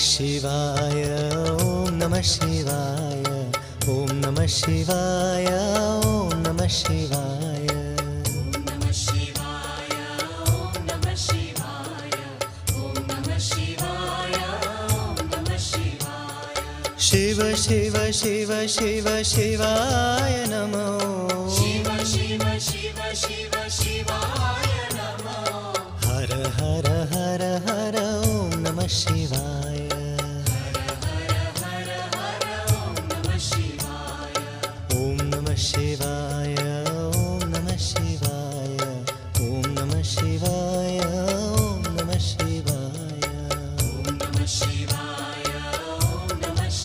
शिवाय ॐ नमः शिवाय ॐ नमः शिवाय ॐ नमः शिवाय ॐ नमः शिवाय ॐ नमः शिवाय ॐ नमः शिवाय ॐ नमः शिवाय शिव शिव शिव शिव शिवाय नमो शिव शिव शिव शिव शिवाय